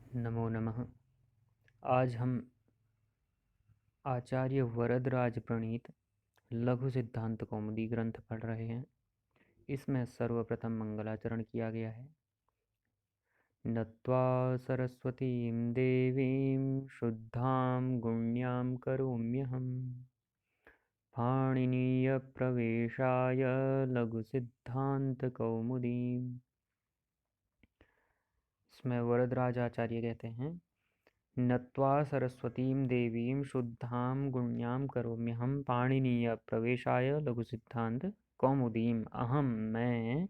नमो नमः। आज हम आचार्य वरदराज प्रणीत लघु सिद्धांत कौमुदी ग्रंथ पढ़ रहे हैं। इसमें सर्वप्रथम मंगलाचरण किया गया है। नत्वा सरस्वतीं देवीं शुद्धां गुण्यां करोम्यहम् पाणिनीयप्रवेशाय लघुसिद्धान्तकौमुदीम्। इसमें वरदराज आचार्य कहते हैं, नत्वा सरस्वतीं देवीं शुद्धां गुण्यां करोम्यहं पाणिनीय प्रवेशाय लघुसिद्धांत कौमुदीम्। अहम मैं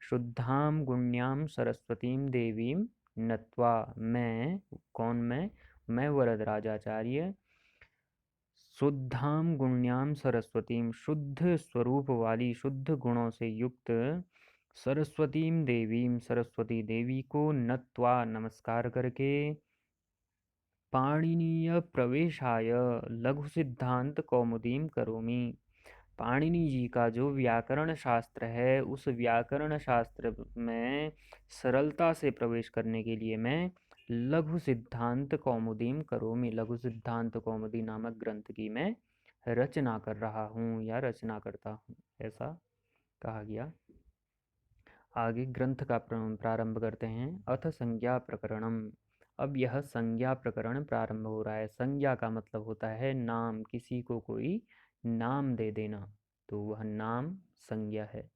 शुद्धां गुण्यां सरस्वतीं देवीं नत्वा, मैं कौन, मैं वरदराज आचार्य शुद्धां गुण्यां सरस्वतीं शुद्ध स्वरूप वाली शुद्ध गुणों से युक्त सरस्वतीं देवीं सरस्वती देवी को नत्वा नमस्कार करके पाणिनीय प्रवेशाय लघु सिद्धांत कौमुदीम करोमि। पाणिनि जी का जो व्याकरण शास्त्र है उस व्याकरण शास्त्र में सरलता से प्रवेश करने के लिए मैं लघु सिद्धांत कौमुदीम करोमि, लघु सिद्धांत कौमुदी नामक ग्रंथ की मैं रचना कर रहा हूँ या रचना करता हूँ, ऐसा कहा गया। आगे ग्रंथ का प्रारंभ करते हैं। अथ संज्ञा प्रकरणम। अब यह संज्ञा प्रकरण प्रारंभ हो रहा है। संज्ञा का मतलब होता है नाम, किसी को कोई नाम दे देना, तो वह नाम संज्ञा है।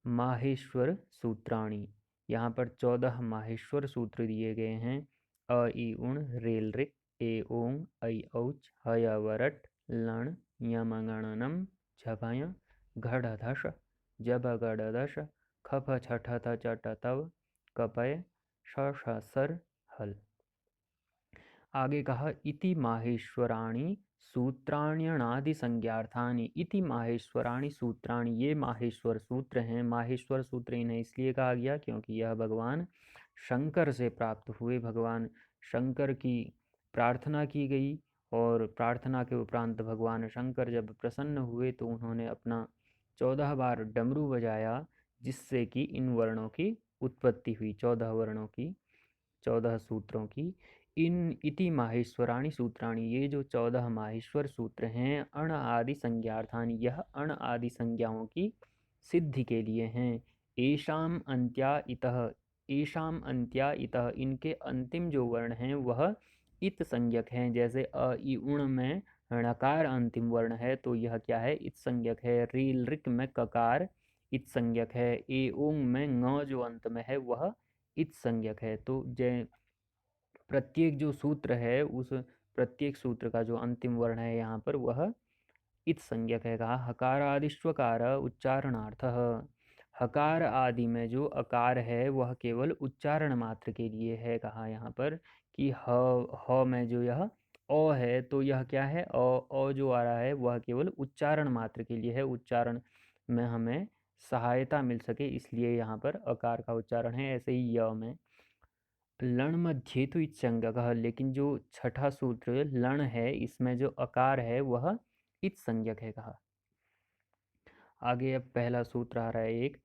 माहेश्वर सूत्राणि, यहाँ पर 14 माहेश्वर सूत्र दिए गए हैं। अ इ उण रेल ऋक ए ओंग ऐ औच हय वरट लण यमगणनम झभय घढ़धश जबगड़दश खफ छठथ चटतव कपय षषसर हल। आगे कहा, इति माहेश्वराणि सूत्राण्यणादि संज्ञार्थानि। इति माहेश्वराणि सूत्राणि, ये माहेश्वर सूत्र हैं। माहेश्वर सूत्र इन्हें इसलिए कहा गया क्योंकि यह भगवान शंकर से प्राप्त हुए। भगवान शंकर की प्रार्थना की गई और प्रार्थना के उपरांत भगवान शंकर जब प्रसन्न हुए तो उन्होंने अपना 14 बार डमरू बजाया, जिससे कि इन वर्णों की उत्पत्ति हुई, 14 वर्णों की, 14 सूत्रों की। इन इति माहेश्वराणि सूत्राणि, ये जो 14 माहेश्वर सूत्र हैं, अण आदि संज्ञार्थानि, यह अण आदि संज्ञाओं की सिद्धि के लिए हैं। एषाम अंत्या इतः, एषाम अंत्या इतः, इनके अंतिम जो वर्ण हैं वह इत संज्ञक हैं। जैसे अ इ उण में णकार अंतिम वर्ण है तो यह क्या है, इत संज्ञक है। रील ऋक में ककार इत संज्ञक है। ए ओंग में ङ जो अंत में है वह इत संज्ञक है। तो जय प्रत्येक जो सूत्र है उस प्रत्येक सूत्र का जो अंतिम वर्ण है यहाँ पर वह इत संज्ञक है। कहा, हकार आदिष्वकार उच्चारणार्थ। हकार आदि में जो अकार है वह केवल उच्चारण मात्र के लिए है। कहा यहाँ पर कि ह में जो यह अ है तो यह क्या है, अ जो आ रहा है वह केवल उच्चारण मात्र के लिए है। उच्चारण में हमें सहायता मिल सके इसलिए यहाँ पर अकार का उच्चारण है। ऐसे ही य में लण मध्ये तो इत संज्ञक, लेकिन जो छठा सूत्र लण है इसमें जो अकार है वह इत संज्ञक है। कहा आगे, अब पहला सूत्र आ रहा है एक,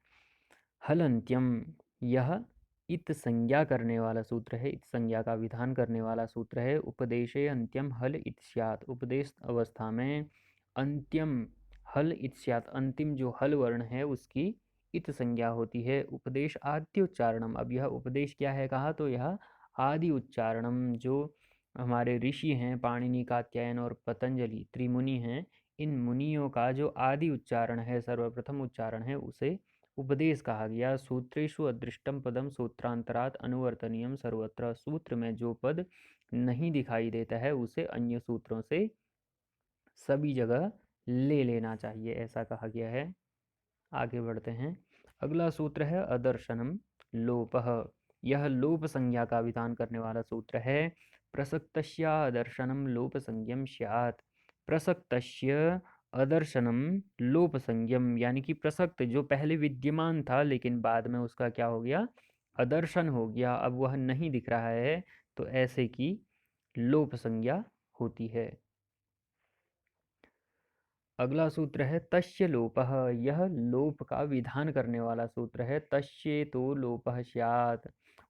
हलंत्यम। यह इत संज्ञा करने वाला सूत्र है, इत संज्ञा का विधान करने वाला सूत्र है। उपदेशे अंत्यम हल इत स्यात्, उपदेश अवस्था में अंत्यम हल इत स्यात्, अंतिम जो हल वर्ण है उसकी इत संज्ञा होती है। उपदेश आद्य उच्चारणम। अब यह उपदेश क्या है, कहा तो यह आदि उच्चारणम, जो हमारे ऋषि हैं पाणिनि, कात्यायन और पतंजलि त्रिमुनि हैं, इन मुनियों का जो आदि उच्चारण है, सर्वप्रथम उच्चारण है, उसे उपदेश कहा गया। सूत्रेषु अदृष्टम पदम सूत्रांतरात अनुवर्तनीयम सर्वत्र, सूत्र में जो पद नहीं दिखाई देता है उसे अन्य सूत्रों से सभी जगह ले लेना चाहिए, ऐसा कहा गया है। आगे बढ़ते हैं। अगला सूत्र है अदर्शनम लोपः। यह लोप संज्ञा का विधान करने वाला सूत्र है। प्रसक्तस्य अदर्शनम लोप संज्ञम स्यात्। प्रसक्तस्य अदर्शनम लोप संज्ञम, यानी कि प्रसक्त जो पहले विद्यमान था लेकिन बाद में उसका क्या हो गया, अदर्शन हो गया, अब वह नहीं दिख रहा है, तो ऐसे की लोप संज्ञा होती है। अगला सूत्र है तस्य लोपः। यह लोप का विधान करने वाला सूत्र है। तस्य तो लोपः स्यात्,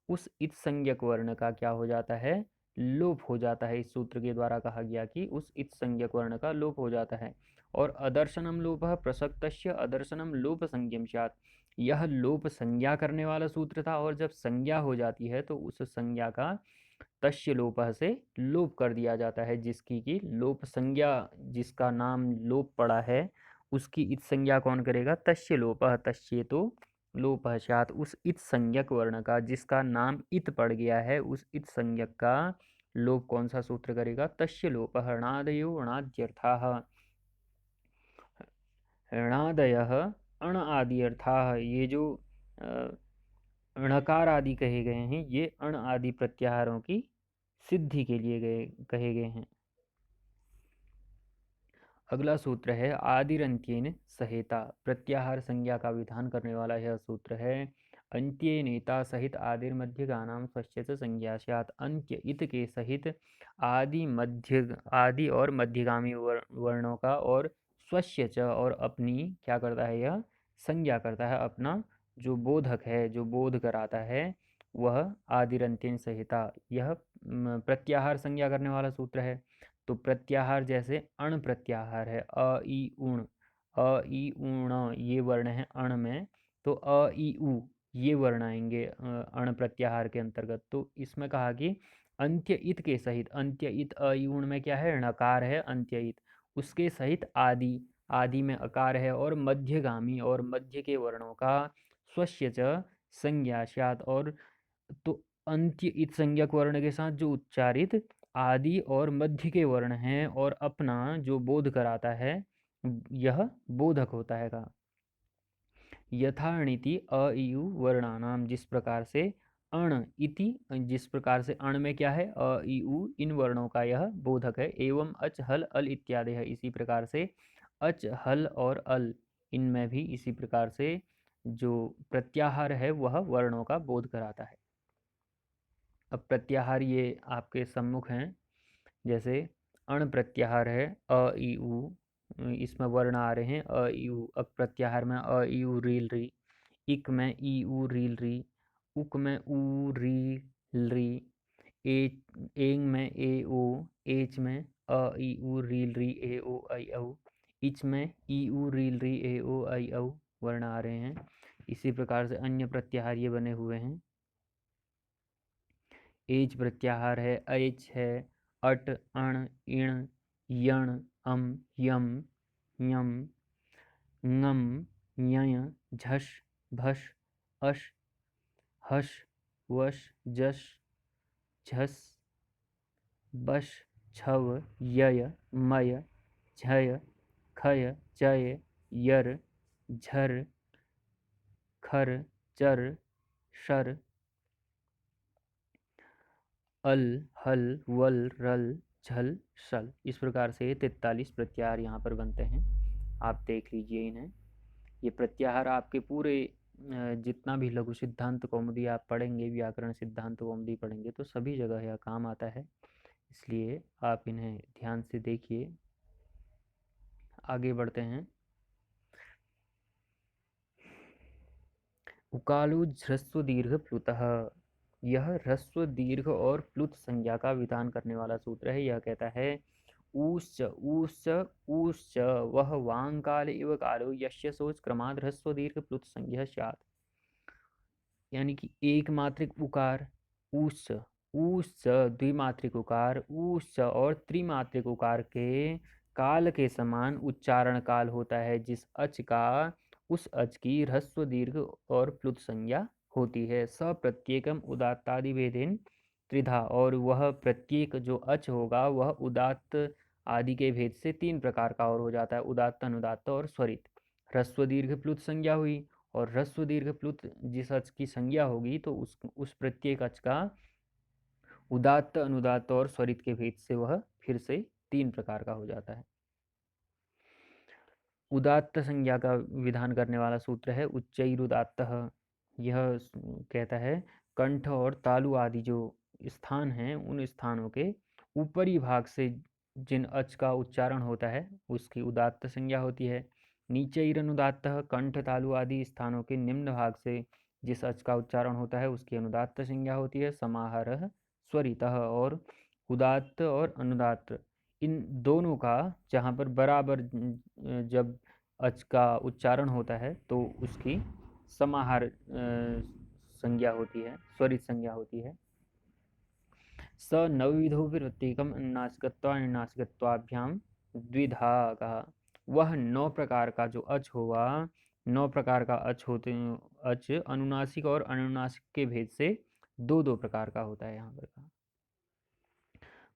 उस इत संज्ञक वर्ण का क्या हो जाता है, लोप हो जाता है। इस सूत्र के द्वारा कहा गया कि उस इत संज्ञक वर्ण का लोप हो जाता है। और अदर्शनम लोपः प्रसक्तस्य अदर्शनम लोप संज्ञम स्यात्, यह लोप संज्ञा करने वाला सूत्र था, और जब संज्ञा हो जाती है तो उस संज्ञा का तस्य लोपः से लोप कर दिया जाता है। जिसकी की लोप संज्ञा, जिसका नाम लोप पड़ा है, उसकी इत संज्ञा कौन करेगा, तस्य लोपः, तस्य तो लोपः स्यात्, उस इत संज्ञक वर्ण का जिसका नाम इत पड़ गया है, उस इत संज्ञक का लोप कौन सा सूत्र करेगा, तस्य लोपः। णादयो णाद्यर्थाः, णादयः अण आदि अर्थाः, ये जो णकार आदि कहे गए हैं, ये अण आदि प्रत्याहारों की सिद्धि के लिए कहे गए हैं। अगला सूत्र है आदिरंत्येन सहेता, प्रत्याहार संज्ञा का विधान करने वाला यह सूत्र है। अंत्ये नेता सहित आदिर मध्य का नाम स्वस्य च संज्ञा स्यात्, अंत्य इत के सहित आदि और मध्यगामी वर्णों का और स्वस्य च और अपनी क्या करता है, यह संज्ञा करता है। अपना जो बोधक है, जो बोध कराता है, वह आदिरंत्येन सहिता, यह प्रत्याहार संज्ञा करने वाला सूत्र है। तो प्रत्याहार जैसे अण प्रत्याहार है, अ ई उण, अ ई उण ये वर्ण है अण में, तो अ ई उ ये वर्ण आएंगे अण प्रत्याहार के अंतर्गत। तो इसमें कहा कि अंत्य इत के सहित, अंत्य इत अ ई उण में क्या है, णकार है अंत्य इत, उसके सहित आदि, आदि में अकार है, और मध्यगामी और मध्य के वर्णों का स्वस्य च संज्ञा स्यात्, और तो अंत्य इत संज्ञक वर्ण के साथ जो उच्चारित आदि और मध्य के वर्ण हैं और अपना जो बोध कराता है, यह बोधक होता है का। यथाणिति अ इ उ वर्णानाम, जिस प्रकार से अण इति, जिस प्रकार से अण में क्या है, अ इ उ, इन वर्णों का यह बोधक है। एवं अच हल अल इत्यादि है, इसी प्रकार से अच हल और अल, इनमें भी इसी प्रकार से जो प्रत्याहार है वह वर्णों का बोध कराता है। अब प्रत्याहार ये आपके सम्मुख हैं, जैसे अण प्रत्याहार है अ ई उ, इसमें वर्ण आ रहे हैं अ ई उ। अब प्रत्याहार में अ ई उ रील री, इक में ई उ रील री, उक में उ री री, ए एंग में ए ओ, एच में अ ई उ रील री ए ओ आई औ, इच में ई उ रील री ए ओ आई औ वर्ण आ रहे हैं। इसी प्रकार से अन्य प्रत्याहार ये बने हुए हैं। एच प्रत्याहार है, ऐच है, अट अण इण यण अम यम यम ङम ञय झष भष अश हश वश जश झस बश छव यय मय झय खय चय यर झर खर चर शर अल हल वल रल झल शल। इस प्रकार से 43 प्रत्याहार यहाँ पर बनते हैं, आप देख लीजिए इन्हें। ये प्रत्याहार आपके पूरे जितना भी लघु सिद्धांत कौमुदी आप पढ़ेंगे, व्याकरण सिद्धांत कौमुदी पढ़ेंगे, तो सभी जगह यह काम आता है, इसलिए आप इन्हें ध्यान से देखिए। आगे बढ़ते हैं। उकालो ह्रस्व दीर्घ प्लुतः, यह ह्रस्व दीर्घ और प्लुत संज्ञा का विधान करने वाला सूत्र है। यह कहता है ऊश्च ऊश्च ऊश्च वह वांग काल इव कालो यस्य सोच क्रमाद ह्रस्व दीर्घ प्लुत संज्ञा स्यात्, यानी कि एक मात्रिक उकार ऊश्च, ऊश्च द्विमात्रिक उकार ऊश्च और त्रिमात्रिक उकार के काल के समान उच्चारण काल होता है, जिस अच का उस अच की ह्रस्व दीर्घ और प्लुत संज्ञा होती है। स प्रत्येकम उदात्तादि भेदेन त्रिधा, और वह प्रत्येक जो अच होगा वह उदात्त आदि के भेद से 3 प्रकार का और हो जाता है, उदात्त अनुदात्त और स्वरित। ह्रस्व दीर्घ प्लुत संज्ञा हुई, और ह्रस्व दीर्घ प्लुत जिस अच की संज्ञा होगी तो उस प्रत्येक अच का उदात्त अनुदात्त और स्वरित के भेद से वह फिर से 3 प्रकार का हो जाता है। उदात्त संज्ञा का विधान करने वाला सूत्र है उच्चैरुदात्तः। यह कहता है कंठ और तालु आदि जो स्थान हैं, उन स्थानों के ऊपरी भाग से जिन अच का उच्चारण होता है उसकी उदात्त संज्ञा होती है। नीचैरनुदात्तः, कंठ तालु आदि स्थानों के निम्न भाग से जिस अच का उच्चारण होता है उसकी अनुदात्त संज्ञा होती है। समाहारः स्वरितः, और उदात्त और अनुदात्त इन दोनों का जहाँ पर बराबर जब अच का उच्चारण होता है तो उसकी समाहार संज्ञा होती है, स्वरित संज्ञा होती है। स नवविधो प्रत्येकम अनुनासिकत्वाभ्याम द्विधा कहा। वह 9 प्रकार का जो अच हुआ, 9 प्रकार का अच होते अच अनुनासिक और अनुनासिक के भेद से दो दो प्रकार का होता है यहाँ पर कहा।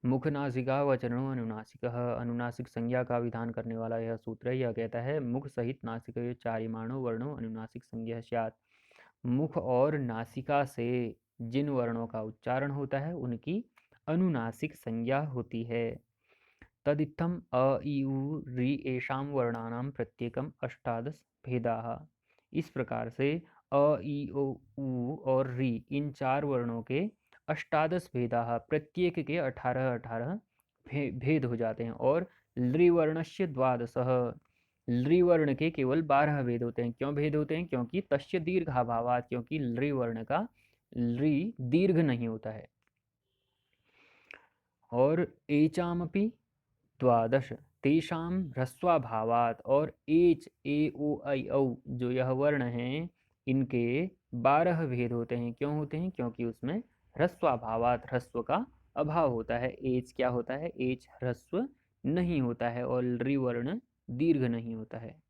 मुख नासिका वचनो अनुनासिक, अनुनासिक संज्ञा का विधान करने वाला यह सूत्र यह कहता है मुख सहित नासिक चारिमाणो वर्णो अनुनासिक संज्ञा स्यात्। मुख और नासिका से जिन वर्णों का उच्चारण होता है उनकी अनुनासिक संज्ञा होती है। तदित्थम अ ई उ री एषां वर्णानां प्रत्येकम अष्टादश भेदाः। इस प्रकार से अ ई ओ उ और री इन 4 वर्णों के अष्टादश भेदाः प्रत्येक के 18 भेद हो जाते हैं। और लृवर्णस्य द्वादशः, लृवर्ण के केवल 12 भेद होते हैं। क्यों भेद होते हैं? क्योंकि तस्य दीर्घाभावात्, क्योंकि लृवर्ण का लृ दीर्घ नहीं होता है। और एचामपि द्वादश तेषां ह्रस्वाभावात्, और एच ए ओ ऐ औ जो यह वर्ण हैं इनके 12 भेद होते हैं। क्यों होते हैं? क्योंकि उसमें ह्रस्वाभावात् ह्रस्व का अभाव होता है। एच क्या होता है? एच ह्रस्व नहीं होता है और लृ वर्ण दीर्घ नहीं होता है।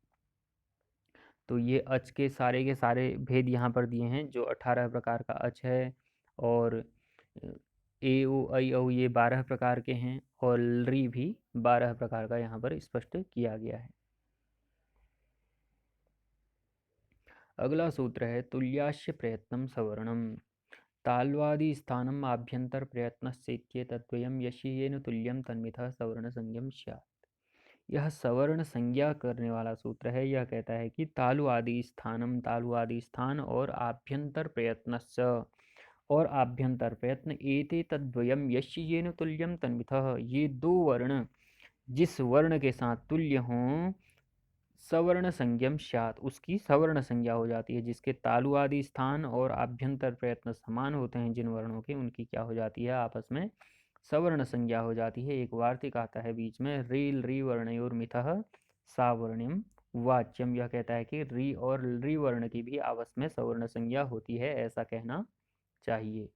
तो ये अच के सारे भेद यहाँ पर दिए हैं जो 18 प्रकार का अच है। और ए ओ ऐ औ ये 12 प्रकार के हैं और लृ भी 12 प्रकार का यहाँ पर स्पष्ट किया गया है। अगला सूत्र है तुल्यास्य प्रयत्नं सवर्णम। ताल्वादि स्थानम आभ्यंतर प्रयत्नस्येत्येतद्वयं यशियेन तुल्यं तन्मितः सवर्ण संज्ञम स्यात्। यह सवर्ण संज्ञा करने वाला सूत्र है। यह कहता है कि तालु आदि स्थानम, तालु आदि स्थान और आभ्यंतर प्रयत्नस्य, और आभ्यंतर प्रयत्न एते तद्वयम यस्य येन तुल्यम तन्वितः, ये दो वर्ण जिस वर्ण के साथ तुल्य हों सवर्ण संज्ञम स्यात्, उसकी सवर्ण संज्ञा हो जाती है। जिसके तालु आदि स्थान और आभ्यंतर प्रयत्न समान होते हैं जिन वर्णों के, उनकी क्या हो जाती है? आपस में सवर्ण संज्ञा हो जाती है। एक वार्तिक आता है बीच में, री लृ वर्णयोर मिथः सावर्ण्यम वाच्यम। यह कहता है कि री और लृ वर्ण की भी आपस में सवर्ण संज्ञा होती है, ऐसा कहना चाहिए।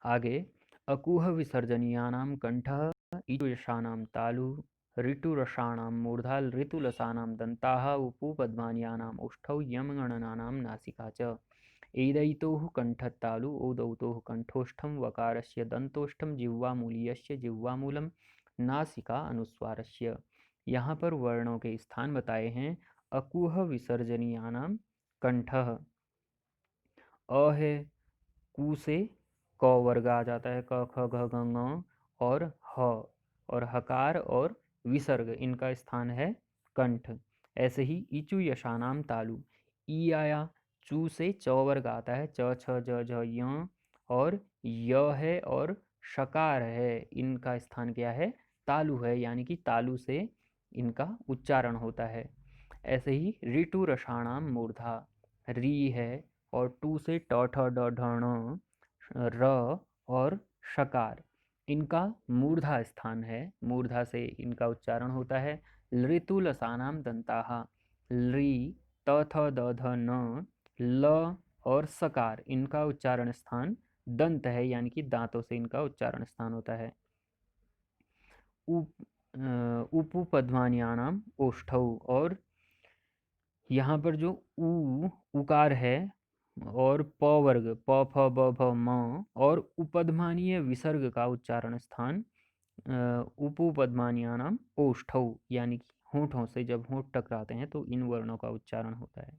आगे अकुह विसर्जनीयानां कंठः, इतुयशानां तालु, ऋतुरसाणां मूर्धा, ऋतुलसानां दन्ताः, उपुपद्मान्यानाम् ओष्ठौ, यमगणनानां नासिका च। एदैतोः कंठत्तालु, ओदैतोः कंठोष्ठं, वकारस्य दंतोष्ठं, जिह्वामूलीयस्य जिह्वामूलं, नासिका अनुस्वारस्य। यहाँ पर वर्णों के स्थान बताए हैं। अकुह विसर्जनीयानां कंठः, अ है, कु से क वर्ग आ जाता है, क ख ग घ ङ, और ह, और हकार और विसर्ग इनका स्थान है कंठ। ऐसे ही इचु यशानाम तालु, ई आया, चू से च वर्ग आता है, च छ ज झ य, और य है और शकार है, इनका स्थान क्या है? तालु है, यानी कि तालु से इनका उच्चारण होता है। ऐसे ही ऋतु रसाणाम मूर्धा, री है और टू से ट ठ ड ढ ण, र और शकार, इनका मूर्धा स्थान है, मूर्धा से इनका उच्चारण होता है। ऋतु लसानाम दंताः, ली त थ द ध न, ल और सकार, इनका उच्चारण स्थान दंत है, यानी कि दांतों से इनका उच्चारण स्थान होता है। उपपद्मान्यानाम ओष्ठौ, और यहाँ पर जो उकार है और प वर्ग प फ ब भ म और उपधमानीय विसर्ग का उच्चारण स्थान उपपद्मान्यानाम ओष्ठौ, यानी कि होठों से जब होठ टकराते हैं तो इन वर्णों का उच्चारण होता है।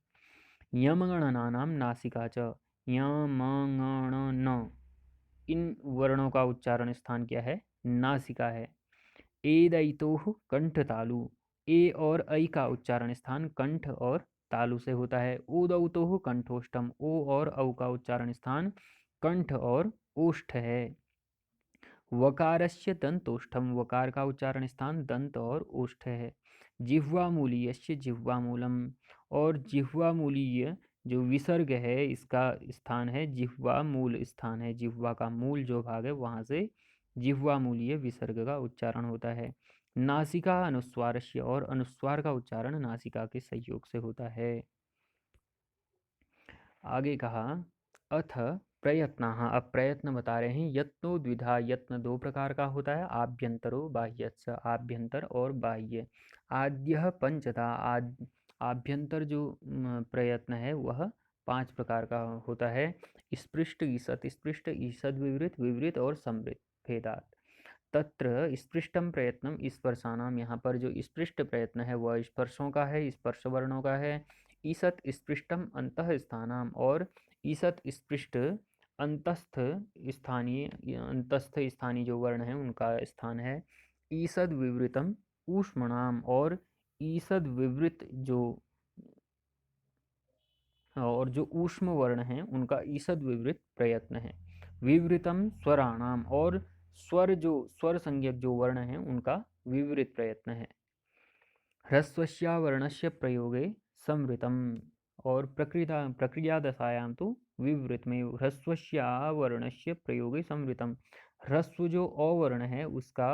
यमगणनानाम नासिका च, यम गण न, इन वर्णों का उच्चारण स्थान क्या है? नासिका है। एदैतोः कंठ तालु, ए और ऐ का उच्चारण स्थान कंठ और तालु से होता है। ओदौतोः कंठोष्ठम, ओ और औ का उच्चारण स्थान कंठ और ओष्ठ है। वकारस्य दंतोष्ठम, वकार का उच्चारण स्थान दंत और ओष्ठ है। जिह्वामूलीयस्य जिह्वामूलम, और जिह्वामूलीय जो विसर्ग है इसका स्थान है जिह्वा, मूल स्थान है, जिह्वा का मूल जो भाग है वहाँ से जिह्वा मूलीय विसर्ग का उच्चारण होता है। नासिका अनुस्वारस्य, और अनुस्वार का उच्चारण नासिका के सहयोग से होता है। आगे कहा अथ प्रयत्नः, अब प्रयत्न बता रहे हैं। यत्नो द्विधा, यत्न दो प्रकार का होता है। आभ्यंतरो बाह्यच्च, आभ्यंतर और बाह्य। आद्यः पंचधा, आभ्यंतर जो प्रयत्न है वह 5 प्रकार का होता है। स्पृष्ट, ईसत, स्पृष्ट, ईसद, विवृत, विवृत और संवृत भेदात। तत्र स्पृष्टम प्रयत्नम स्पर्शानाम, यहाँ पर जो स्पृष्ट प्रयत्न है वह स्पर्शों का है, स्पर्श वर्णों का है। ईसत स्पृष्टम अंतः स्थानाम, और ईसत स्पृष्ट अंतस्थ स्थानीय जो वर्ण है उनका स्थान है। ईसद विवृतम ऊष्मणाम, और ईसद विवृत जो ऊष्म वर्ण है उनका ईसद विवृत प्रयत्न है। विवृतम स्वराणाम, और स्वर संज्ञक जो वर्ण है उनका विवृत प्रयत्न है। ह्रस्वस्यावर्णस्य प्रयोगे संवृतम, और प्रक्रिया दशायां तो विवृत में ह्रस्वस्यावर्णस्य प्रयोगे संवृतम, ह्रस्व जो अवर्ण है उसका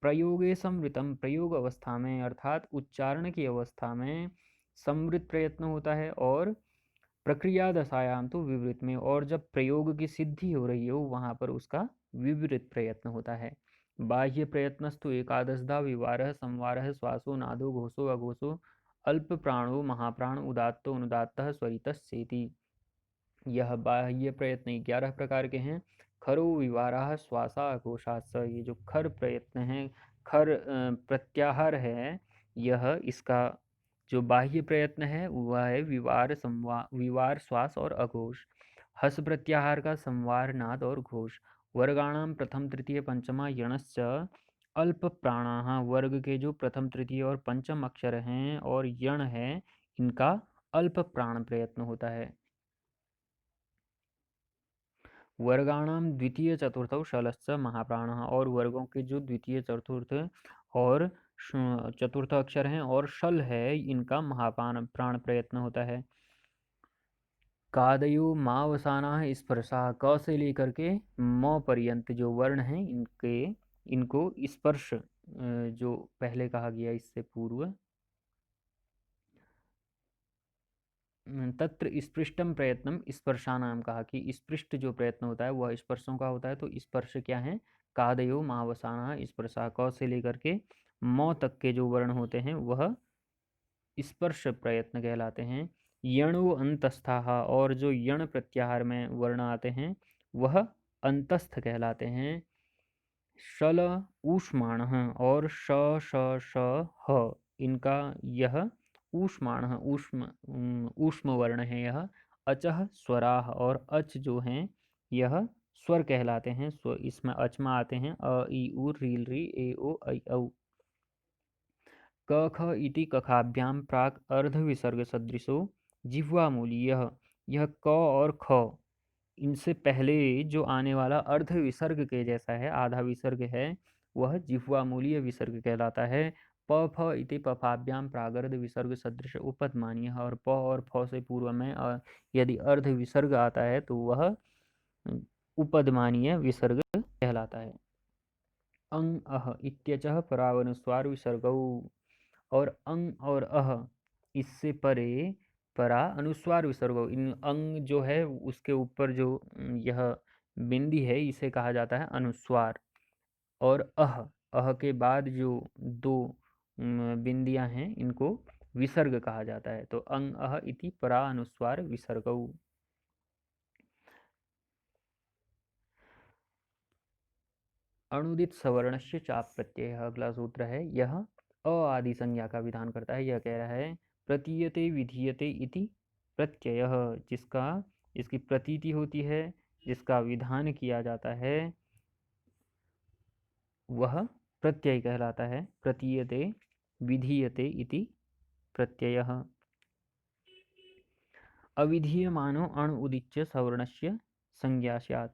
प्रयोगे संवृतम, प्रयोग अवस्था में अर्थात उच्चारण की अवस्था में संवृत प्रयत्न होता है, और प्रक्रिया दशायाम तो विवृत में, और जब प्रयोग की सिद्धि हो रही हो वहाँ पर उसका विवृत प्रयत्न होता है। बाह्य प्रयत्नस्तु एकादशधा विवारः संवारः श्वासो नादो घोषो अघोषो अल्प प्राणो महाप्राण उदात्तो अनुदात्तः स्वरितस्येति। यह बाह्य प्रयत्न 11 प्रकार के हैं। खरो विवाराः श्वासा अघोषाश्च, ये जो खर प्रयत्न है, खर प्रत्याहार है, यह इसका जो बाह्य प्रयत्न है वह है विवार, श्वास और अघोष। हस प्रत्याहार का संवार, नाद और घोष। वर्गाणाम प्रथम तृतीय पंचमा यणश्च अल्प प्राणाः, वर्ग के जो प्रथम तृतीय और पंचम अक्षर हैं और यण है इनका अल्प प्राण प्रयत्न होता है। वर्गाणाम द्वितीय चतुर्थौ शलश्च महाप्राणः, और वर्गों के जो द्वितीय चतुर्थ और चतुर्थ अक्षर हैं और शल है इनका महाप्राण प्रयत्न होता है। कादयो मावसाना स्पर्शा, क से लेकर के म पर्यंत जो वर्ण हैं इनको स्पर्श जो पहले कहा गया इससे पूर्व, तत्र स्पृष्टम प्रयत्नम स्पर्शानाम, कहा कि स्पृष्ट जो प्रयत्न होता है वह स्पर्शों का होता है। तो स्पर्श क्या है? कादयो मावसाना स्पर्शा, क से लेकर के म तक के जो वर्ण होते हैं वह स्पर्श प्रयत्न कहलाते हैं। यणो अंतस्थाः, और जो यण प्रत्याहार में वर्ण आते हैं वह अंतस्थ कहलाते हैं। शल ऊष्माणः, और श श श ह, इनका यह ऊष्माणः ऊष्म वर्ण है यह। अचः स्वराः, और अच जो हैं यह स्वर कहलाते हैं। इसमें अच में आते हैं अ ई उ रील री ए ओ ऐ औ। क ख इति कखाभ्याम प्राक अर्ध विसर्ग सदृशो जिह्वामूलीयः, यह क और ख इनसे पहले जो आने वाला अर्ध विसर्ग के जैसा है, आधा विसर्ग है, वह जिह्वामूलीय विसर्ग कहलाता है। प फ इति पफाभ्याम प्रागर्ध विसर्ग सदृश उपधमानीय, और प और फ से पूर्व में यदि अर्ध विसर्ग आता है तो वह उपधमानीय विसर्ग कहलाता है। अंग अह इत्यचः परावनुस्वार विसर्गौ, और अंग और अह इससे परे परा अनुस्वार विसर्गौ, इन अंग जो है उसके ऊपर जो यह बिंदी है इसे कहा जाता है अनुस्वार, और अह के बाद जो दो बिंदियां हैं इनको विसर्ग कहा जाता है। तो अंग अह इति परा अनुस्वार विसर्गौ। अणुदित सवर्णस्य चाप प्रत्यय, अगला सूत्र है, यह अ आदि संज्ञा का विधान करता है। यह कह रहा है प्रतीयते विधीयते इति प्रत्यय, जिसकी प्रतीति होती है, जिसका विधान किया जाता है, वह प्रत्यय कहलाता है। प्रतीयते विधीयते इति प्रत्यय। अविधीयमानो अण उदिच्य सवर्णस्य संज्ञा स्यात्,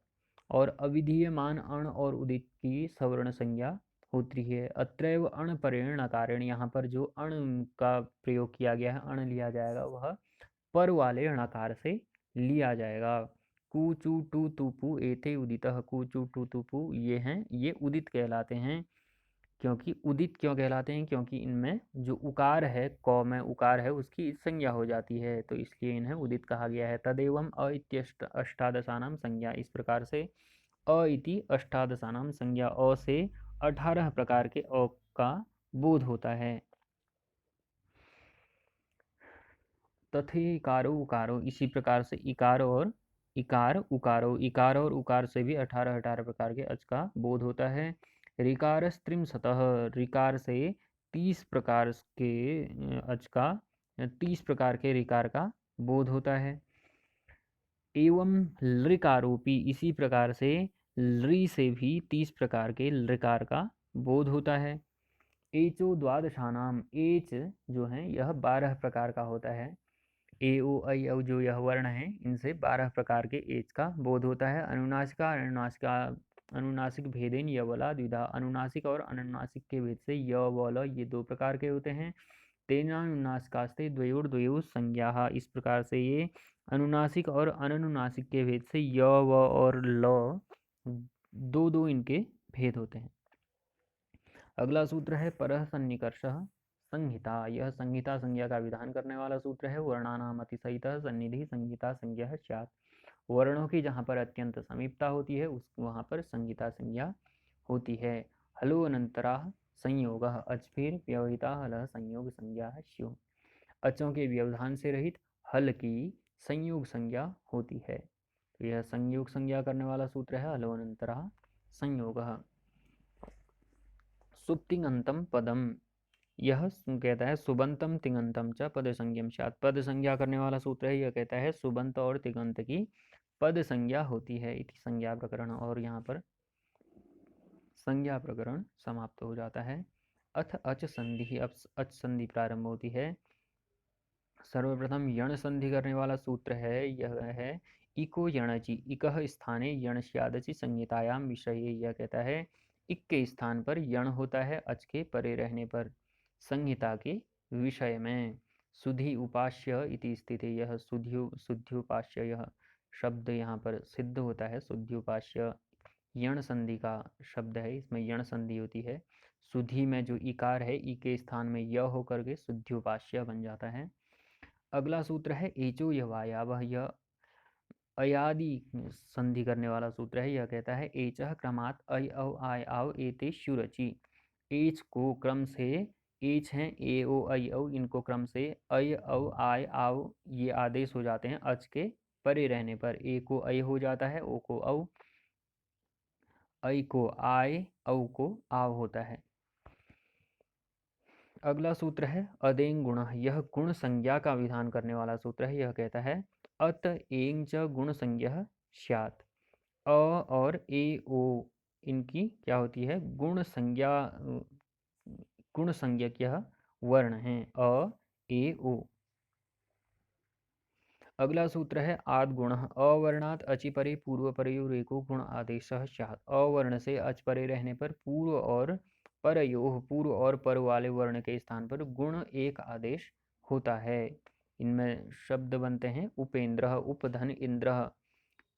और अविधीयमान अण और उदित की सवर्ण संज्ञा होती है। अत्रैव अण परेण नकारेण, यहाँ पर जो अण का प्रयोग किया गया है, अण लिया जाएगा, वह पर वाले णकार से लिया जाएगा। कु चू टू तू पू एते उदितः, कु चू टू तू पू ये हैं, ये उदित कहलाते हैं। क्योंकि उदित क्यों कहलाते हैं? क्योंकि इनमें जो उकार है, क में उकार है, उसकी संज्ञा हो जाती है, तो इसलिए इन्हें उदित कहा गया है। तदेवं अ इत्यष्ट अष्टादशानाम संज्ञा, इस प्रकार से अ इति अष्टादशानाम संज्ञा, अ से 18 प्रकार के अ का बोध होता है। तथे इकारो उकारो, इसी प्रकार से इकार और इकार उकारो, इकार और उकार से भी 18 प्रकार के अच का बोध होता है। ऋकार त्रिंशतः, ऋकार से 30 प्रकार के अच का, 30 प्रकार के ऋकार का बोध होता है। एवं लृकारोपी, इसी प्रकार से लृ से भी 30 प्रकार के लृकार का बोध होता है। एचो द्वादशानाम, एच जो है यह 12 प्रकार का होता है। ए ओ ऐ औ जो यह वर्ण है, इनसे 12 प्रकार के एच का बोध होता है। अनुनासिका अनुनासिका अनुनासिक भेदेन यवला द्विधा, अनुनासिक और अनुनासिक के भेद से य व ल ये 2 प्रकार के होते हैं। तेनानुनासिकास्ते द्वयोर द्वयोः संज्ञाः, इस प्रकार से ये अनुनासिक और अननुनासिक के भेद से य व और ल 2-2 इनके भेद होते हैं। अगला सूत्र है परः सन्निकर्षः संहिता, यह संहिता संज्ञा का विधान करने वाला सूत्र है। वर्णानाम अतिसहितः सन्निधि संहिता संज्ञा स्यात्, वर्णों की जहाँ पर अत्यंत समीपता होती है उस वहाँ पर संहिता संज्ञा होती है। हलो अनंतराः संयोगः, अच फिर व्यवहिता हलः संयोग संज्ञा स्युः, अचों के व्यवधान से रहित हल की संयोग संज्ञा होती है। तो यह संयोग संज्ञा करने वाला सूत्र है हलो अनंतराः संयोगः। सुप्तिङन्तं पदम, यह कहता है सुबंतम तिङंतम च पद संज्ञम स्यात्, पद संज्ञा करने वाला सूत्र है। यह कहता है सुबंत और तिङंत की पद संज्ञा होती है। इति संज्ञा प्रकरण, और यहाँ पर संज्ञा प्रकरण समाप्त हो जाता है। अथ अच संधि, अब अच संधि प्रारंभ होती है। सर्वप्रथम यण संधि करने वाला सूत्र है, यह है इको यणचि, इकः स्थाने यण स्यादचि संहितायाम विषये, यह कहता है इक के स्थान पर यण होता है अच के परे रहने पर संहिता के विषय में। सुधि उपास्य इति स्थिति, यह सुध्युपास्य यह शब्द यहाँ पर सिद्ध होता है। सुध्युपास्य यण संधि का शब्द है, इसमें यण संधि होती है। सुधि में जो इकार है, ई के स्थान में य होकर के सुध्युपास्य बन जाता है। अगला सूत्र है एचो यवाया, वह यह अयादि संधि करने वाला सूत्र है। यह कहता है एचः क्रमात् ऐ औ आय आओ एते शुरचि, एच को क्रम से, एच हैं ए ओ ऐ औ, इनको क्रम से ऐ औ आय आओ ये आदेश हो जाते हैं अच के परे रहने पर। ए को ऐ हो जाता है, ओ को औ, ऐ को आय, औ को आव होता है। अगला सूत्र है अदेंग गुण, यह गुण संज्ञा का विधान करने वाला सूत्र है। यह कहता है अत एंग च गुण संज्ञा स्यात्, अ और ए ओ इनकी क्या होती है? गुण संज्ञा, गुण संज्ञक यह वर्ण है अ ए ओ। अगला सूत्र है आद गुण, अवर्णात अचि परे पूर्व परयोरेको गुण आदेश स्यात्, अवर्ण से अच परे रहने पर पूर्व और परयोः, पूर्व और पर वाले वर्ण के स्थान पर गुण एक आदेश होता है। इनमें शब्द बनते हैं उपेंद्र, उपधन इंद्र,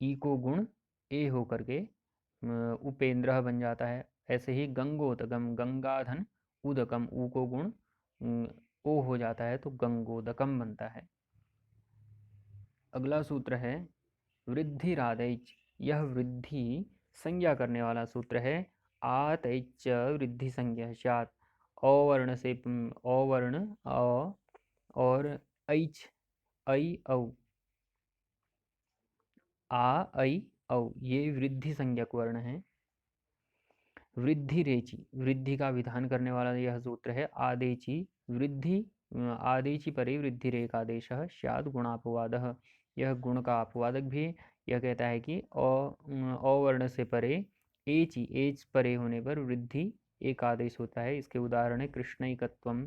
ई को गुण ए होकर के उपेंद्र बन जाता है। ऐसे ही गंगोदकम, गंगाधन उदकम, ऊ को गुण ओ हो जाता है तो गंगोदकम बनता है। अगला सूत्र है वृद्धिरादैच, यह वृद्धि संज्ञा करने वाला सूत्र है। आतैच वृद्धि संज्ञा स्यात्, अवर्ण से अवर्ण अ और ऐच ऐ औ, आ ऐ औ ये वृद्धि संज्ञक वर्ण है। वृद्धि रेचि, वृद्धि का विधान करने वाला यह सूत्र है। आदेचि वृद्धि, आदेचि परे वृद्धि रेक आदेश स्यात् गुणापवादः, यह गुण का अपवादक भी। यह कहता है कि अवर्ण से परे एचि, एच परे होने पर वृद्धि एक आदेश होता है। इसके उदाहरण है कृष्णैकत्वम,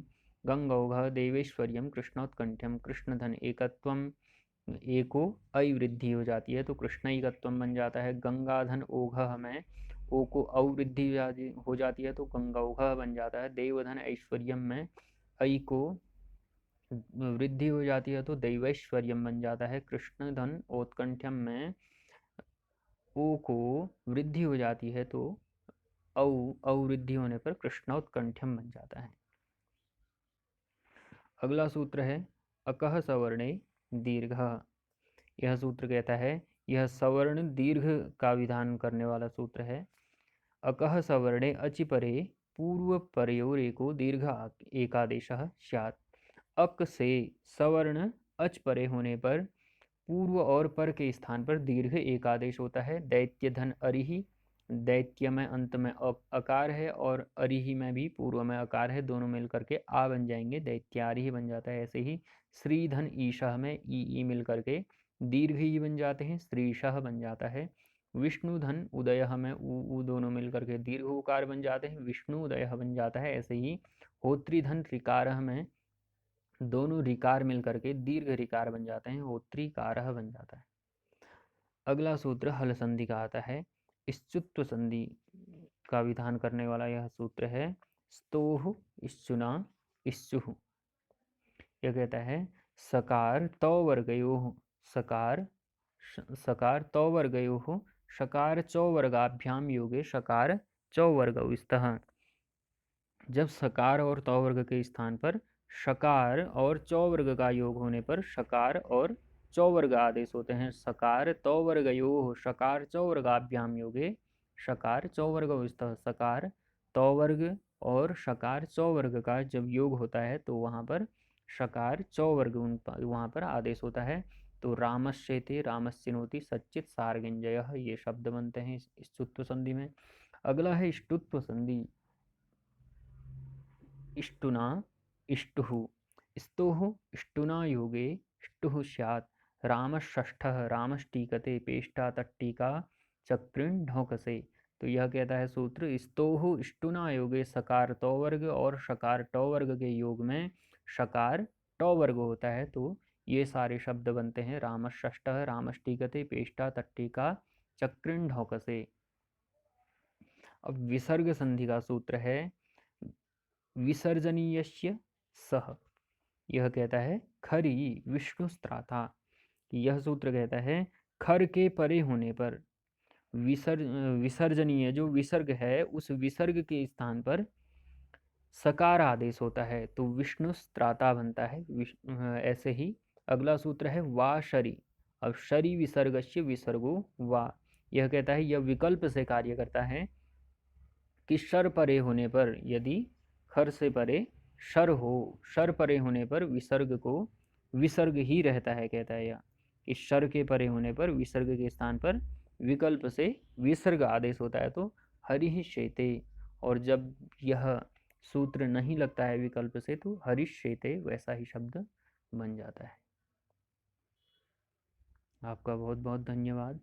गंगौघ देवेश्वर्यम कृष्णोत्कंठ्यम, कृष्णधन एकत्वम, एको ऐ वृद्धि हो जाती है तो कृष्णैकत्वम बन जाता है। गंगाधन ओघ में ओ को अवृद्धि हो जाती है तो गंगौघ बन जाता है। देवधन ऐश्वर्यम में ऐ को वृद्धि हो जाती है तो दैवैश्वर्यम बन जाता है। कृष्ण धन औत्कंठ्यम में ओ को वृद्धि हो जाती है तो अवृद्धि होने पर कृष्णोत्कंठ्यम बन जाता है। अगला सूत्र है अकह सवर्णे दीर्घ। यह सूत्र कहता है, यह सवर्ण दीर्घ का विधान करने वाला सूत्र है। अकह सवर्णे अचि परे पूर्व परयोरेको दीर्घ एकादेशः स्यात्। अक से सवर्ण अच परे होने पर पूर्व और पर के स्थान पर दीर्घ एकादेश होता है। दैत्य धन अरिहि, दैत्य में अंत में अकार है और अरिहि में भी पूर्व में अकार है, दोनों मिलकर के आ बन जाएंगे, दैत्यारिहि बन जाता है। ऐसे ही श्री धन ईशः में ई मिलकर के दीर्घ ई बन जाते हैं, श्रीशः बन जाता है। विष्णु धन उदय में उ दोनों मिलकर के दीर्घ उकार बन जाते हैं, विष्णु उदय बन जाता है। ऐसे ही होत्री धन ऋकार में दोनों ऋकार मिलकर के दीर्घ ऋकार बन जाते हैं, होत्रीकारः बन जाता है। अगला सूत्र हल संधि का आता है। इश्चुत्व संधि का विधान करने वाला यह सूत्र है स्तोह इश्चुना इश्चुः। यह कहता है सकार तौ वर्गयोः सकार सकार तौ वर्गयोः शकार चौ वर्गाभ्याम योगे शकार चौ वर्गौ स्तः। जब सकार और तौ वर्ग के स्थान पर शकार और चौ वर्ग का योग होने पर शकार और चौ वर्ग आदेश होते हैं। सकार तौ वर्गयोः शकार चौ वर्गाभ्याम योगे शकार चौ वर्गौ स्तः। सकार तौ वर्ग और शकार चौ वर्ग का जब योग होता है तो वहाँ पर शकार चौ वर्ग वहाँ पर आदेश होता है। तो रामश्चेते रामश्चिनोति सच्चित सार्गंजयः, ये शब्द बनते हैं इस स्तुत्व संधि में। अगला है इष्टुत्व संधि। इष्टुना इष्टुः स्तोः इष्टुना योगे इष्टुः स्यात्। रामषष्ठः रामष्टीकते पेष्टा तट्टिका चक्रिण ढौकसे। तो यह कहता है सूत्र स्तोः इष्टुना योगे सकार तौ वर्ग और शकार टौ वर्ग के योग में शकार टौ वर्ग होता है, तो ये सारे शब्द बनते हैं रामषष्ठः रामष्टीकते पेष्टा तट्टिका चक्रिण ढौकसे। अब विसर्ग संधि का सूत्र है विसर्जनीयस्य सह। यह कहता है खरी विष्णुस्त्राता। यह सूत्र कहता है खर के परे होने पर विसर्जनीय जो विसर्ग है उस विसर्ग के स्थान पर सकार आदेश होता है तो विष्णुस्त्राता बनता है। ऐसे ही अगला सूत्र है वा शरी। अब शरी विसर्गस्य विसर्गो वा। यह कहता है यह विकल्प से कार्य करता है कि शर परे होने पर, यदि खर से परे शर हो, शर परे होने पर विसर्ग को विसर्ग ही रहता है। कहता है यह कि शर के परे होने पर विसर्ग के स्थान पर विकल्प से विसर्ग आदेश होता है तो हरिश्चेते। और जब यह सूत्र नहीं लगता है विकल्प से तो हरिश्चेते वैसा ही शब्द बन जाता है। आपका बहुत बहुत धन्यवाद।